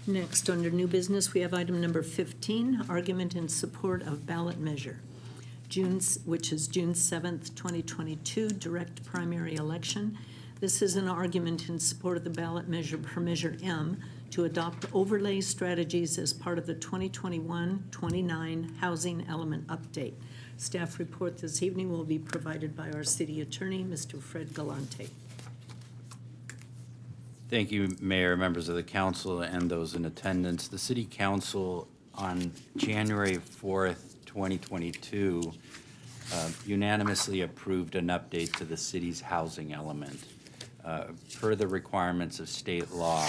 Next, under new business, we have item number 15, argument in support of ballot measure, which is June 7th, 2022, direct primary election. This is an argument in support of the ballot measure per Measure M to adopt overlay strategies as part of the 2021-29 housing element update. Staff report this evening will be provided by our city attorney, Mr. Fred Galante. Thank you, Mayor, members of the council, and those in attendance. The City Council on January 4th, 2022, unanimously approved an update to the city's housing element. Per the requirements of state law,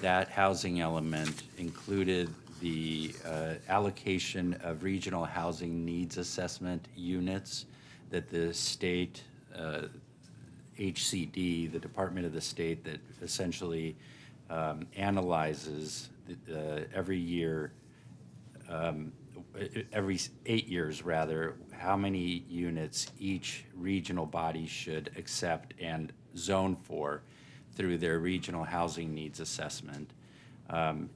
that housing element included the allocation of regional housing needs assessment units that the state HCD, the Department of the State that essentially analyzes every year, every 8 years rather, how many units each regional body should accept and zone for through their regional housing needs assessment.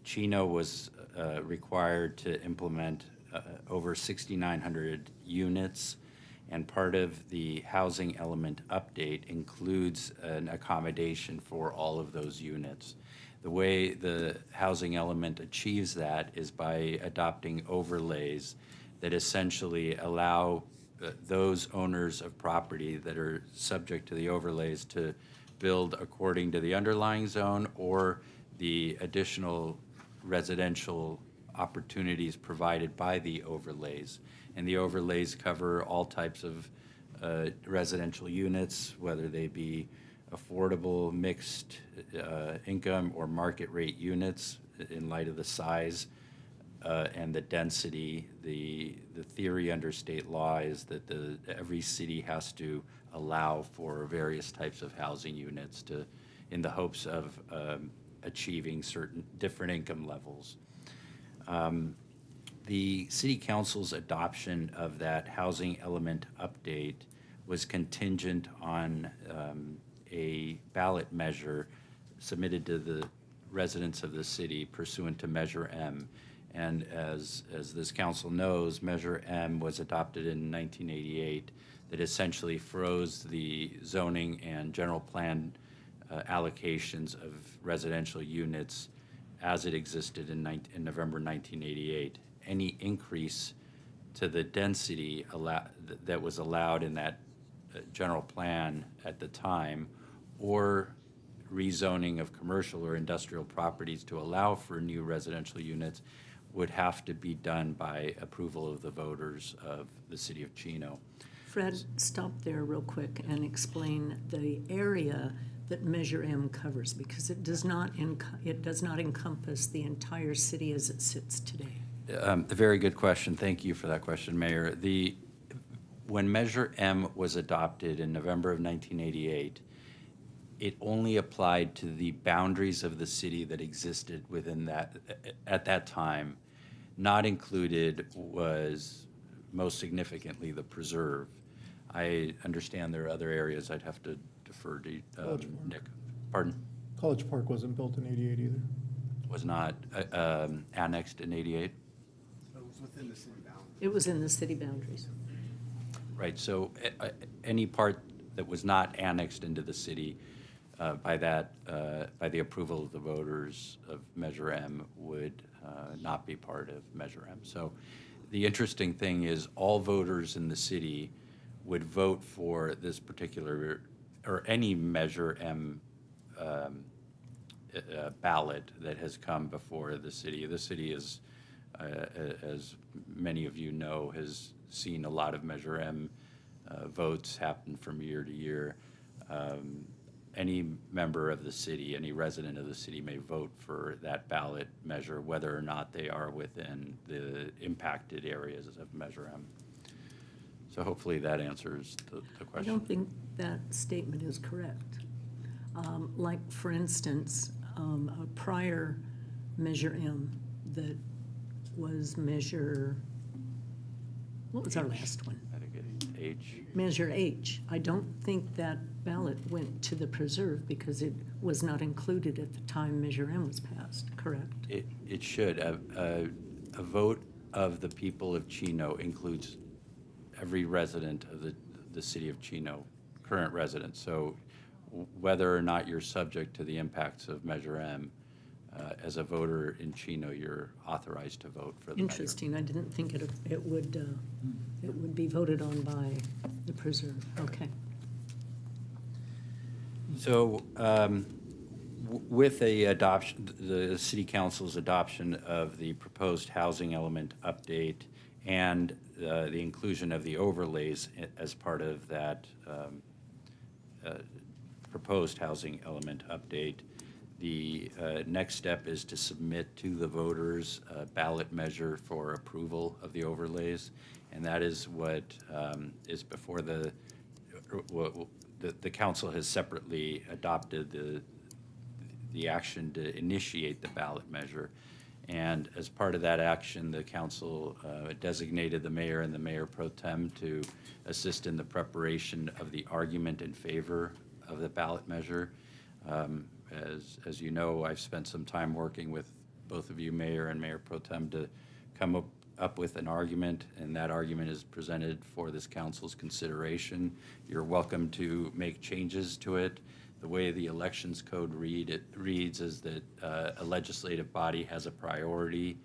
Chino was required to implement over 6,900 units, and part of the housing element update includes an accommodation for all of those units. The way the housing element achieves that is by adopting overlays that essentially allow those owners of property that are subject to the overlays to build according to the underlying zone or the additional residential opportunities provided by the overlays. And the overlays cover all types of residential units, whether they be affordable, mixed income, or market rate units in light of the size and the density. The theory under state law is that every city has to allow for various types of housing units in the hopes of achieving certain different income levels. The City Council's adoption of that housing element update was contingent on a ballot measure submitted to the residents of the city pursuant to Measure M. And as this council knows, Measure M was adopted in 1988 that essentially froze the zoning and general plan allocations of residential units as it existed in November 1988. Any increase to the density that was allowed in that general plan at the time, or rezoning of commercial or industrial properties to allow for new residential units, would have to be done by approval of the voters of the city of Chino. Fred, stop there real quick and explain the area that Measure M covers, because it does not encompass the entire city as it sits today. A very good question. Thank you for that question, Mayor. When Measure M was adopted in November of 1988, it only applied to the boundaries of the city that existed within that at that time. Not included was, most significantly, the preserve. I understand there are other areas I'd have to defer to Nick. Pardon? College Park wasn't built in '88 either. Was not annexed in '88? It was within the city boundaries. It was in the city boundaries. Right, so any part that was not annexed into the city by the approval of the voters of Measure M would not be part of Measure M. So the interesting thing is all voters in the city would vote for this particular, or any Measure M ballot that has come before the city. The city is, as many of you know, has seen a lot of Measure M votes happen from year to year. Any member of the city, any resident of the city may vote for that ballot measure, whether or not they are within the impacted areas of Measure M. So hopefully that answers the question. I don't think that statement is correct. Like, for instance, a prior Measure M that was what was our last one? I think it's H. Measure H. I don't think that ballot went to the preserve because it was not included at the time Measure M was passed, correct? It should. A vote of the people of Chino includes every resident of the city of Chino, current residents. So whether or not you're subject to the impacts of Measure M, as a voter in Chino, you're authorized to vote for the measure. Interesting, I didn't think it would be voted on by the preserve, okay. So with the city council's adoption of the proposed housing element update and the inclusion of the overlays as part of that proposed housing element update, the next step is to submit to the voters a ballot measure for approval of the overlays, and that is what is before the council has separately adopted the action to initiate the ballot measure. And as part of that action, the council designated the mayor and the mayor pro tem to assist in the preparation of the argument in favor of the ballot measure. As you know, I've spent some time working with both of you, mayor and mayor pro tem, to come up with an argument, and that argument is presented for this council's consideration. You're welcome to make changes to it. The way the elections code reads is that a legislative body has a priority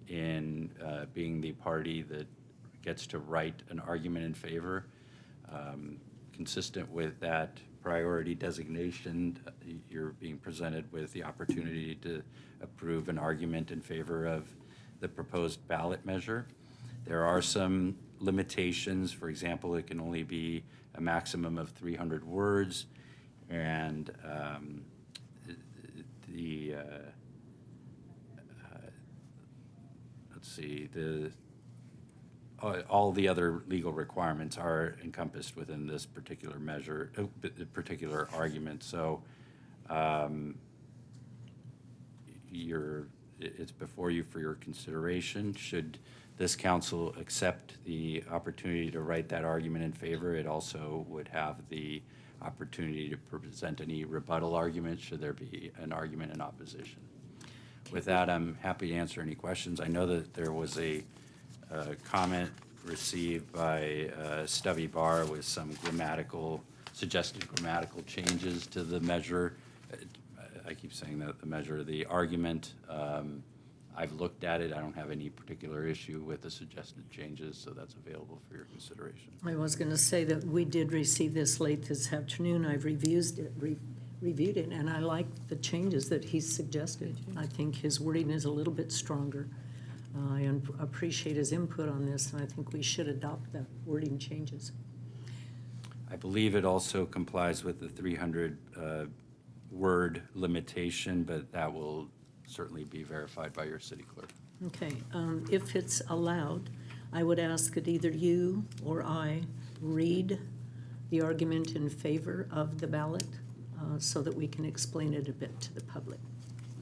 in being the party that gets to write an argument in favor. Consistent with that priority designation, you're being presented with the opportunity to approve an argument in favor of the proposed ballot measure. There are some limitations. For example, it can only be a maximum of 300 words, and let's see, all the other legal requirements are encompassed within this particular measure, particular argument. So it's before you for your consideration. Should this council accept the opportunity to write that argument in favor, it also would have the opportunity to present any rebuttal argument should there be an argument in opposition. With that, I'm happy to answer any questions. I know that there was a comment received by Stubby Barr with some suggested grammatical changes to the measure. I keep saying that the measure, the argument. I've looked at it. I don't have any particular issue with the suggested changes, so that's available for your consideration. I was going to say that we did receive this late this afternoon. I've reviewed it, and I like the changes that he's suggested. I think his wording is a little bit stronger. I appreciate his input on this, and I think we should adopt the wording changes. I believe it also complies with the 300 word limitation, but that will certainly be verified by your city clerk. Okay, if it's allowed, I would ask that either you or I read the argument in favor of the ballot so that we can explain it a bit to the public.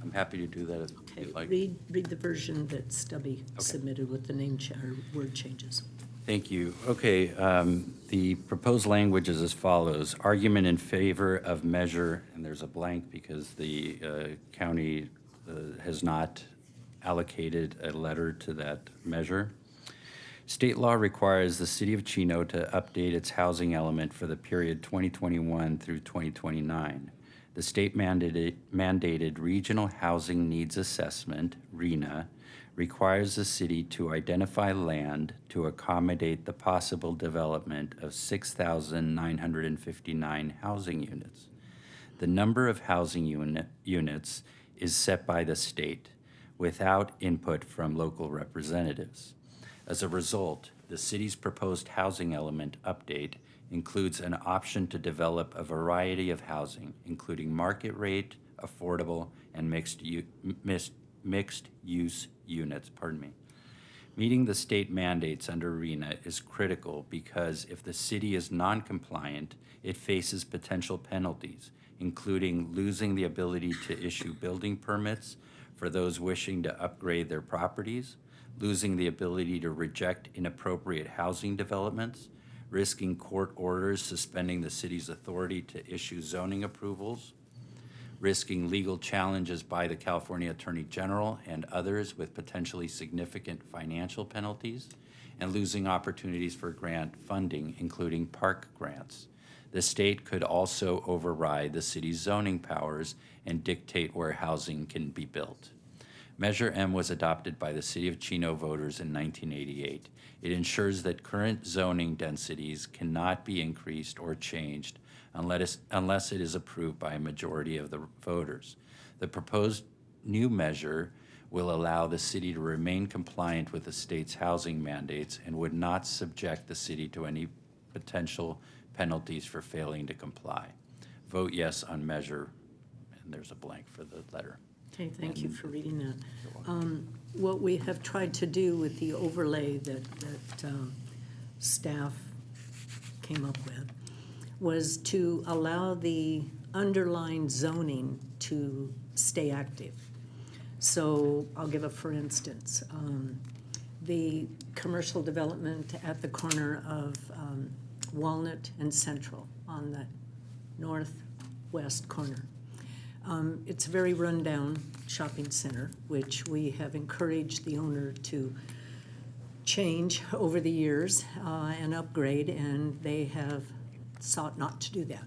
I'm happy to do that if Okay, you'd like. read the version that Stubby submitted with the name or word changes. Thank you. Okay, the proposed language is as follows. Argument in favor of measure, and there's a blank because the county has not allocated a letter to that measure. State law requires the city of Chino to update its housing element for the period 2021 through 2029. The state mandated Regional Housing Needs Assessment, RHNA, requires the city to identify land to accommodate the possible development of 6,959 housing units. The number of housing units is set by the state without input from local representatives. As a result, the city's proposed housing element update includes an option to develop a variety of housing, including market rate, affordable, and mixed use units. Meeting the state mandates under RHNA is critical because if the city is non-compliant, it faces potential penalties, including losing the ability to issue building permits for those wishing to upgrade their properties, losing the ability to reject inappropriate housing developments, risking court orders suspending the city's authority to issue zoning approvals, risking legal challenges by the California Attorney General and others with potentially significant financial penalties, and losing opportunities for grant funding, including park grants. The state could also override the city's zoning powers and dictate where housing can be built. Measure M was adopted by the City of Chino voters in 1988. It ensures that current zoning densities cannot be increased or changed unless it is approved by a majority of the voters. The proposed new measure will allow the city to remain compliant with the state's housing mandates and would not subject the city to any potential penalties for failing to comply. Vote yes on measure, and there's a blank for the letter. Okay, thank you for reading that. What we have tried to do with the overlay that staff came up with was to allow the underlying zoning to stay active. So I'll give a for instance. The commercial development at the corner of Walnut and Central on the northwest corner. It's a very rundown shopping center, which we have encouraged the owner to change over the years and upgrade, and they have sought not to do that.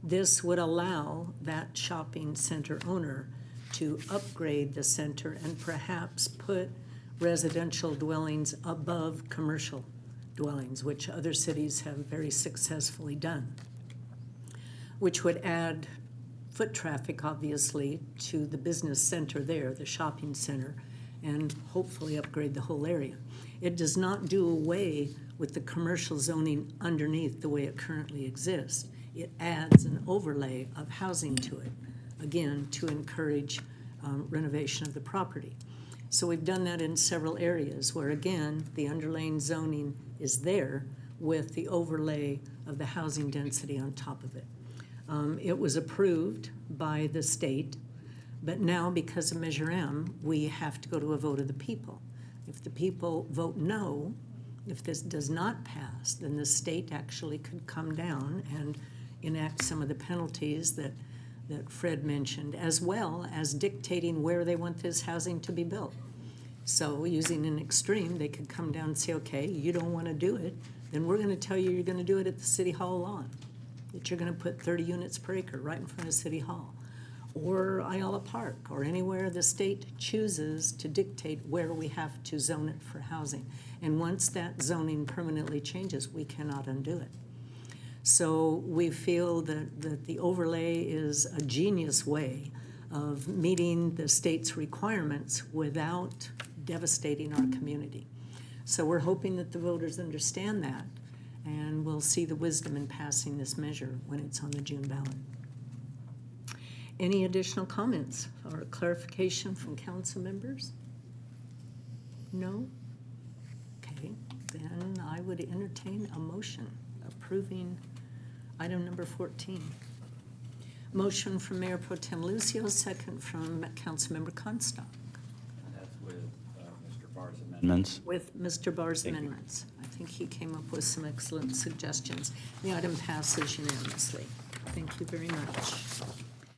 This would allow that shopping center owner to upgrade the center and perhaps put residential dwellings above commercial dwellings, which other cities have very successfully done, which would add foot traffic, obviously, to the business center there, the shopping center, and hopefully upgrade the whole area. It does not do away with the commercial zoning underneath the way it currently exists. It adds an overlay of housing to it, again, to encourage renovation of the property. So we've done that in several areas where, again, the underlying zoning is there with the overlay of the housing density on top of it. It was approved by the state, but now because of Measure M, we have to go to a vote of the people. If the people vote no, if this does not pass, then the state actually could come down and enact some of the penalties that Fred mentioned, as well as dictating where they want this housing to be built. So using an extreme, they could come down and say, okay, you don't want to do it, then we're going to tell you you're going to do it at the City Hall lawn, that you're going to put 30 units per acre right in front of City Hall, or Ayala Park, or anywhere the state chooses to dictate where we have to zone it for housing. And once that zoning permanently changes, we cannot undo it. So we feel that the overlay is a genius way of meeting the state's requirements without devastating our community. So we're hoping that the voters understand that, and we'll see the wisdom in passing this measure when it's on the June ballot. Any additional comments or clarification from council members? No? Okay, then I would entertain a motion approving item number 14. Motion from Mayor Pro Tem Lucio, second from Councilmember Comstock. That's with Mr. Barr's amendments. With Mr. Barr's Thank you. amendments. I think he came up with some excellent suggestions. The item passes unanimously. Thank you very much.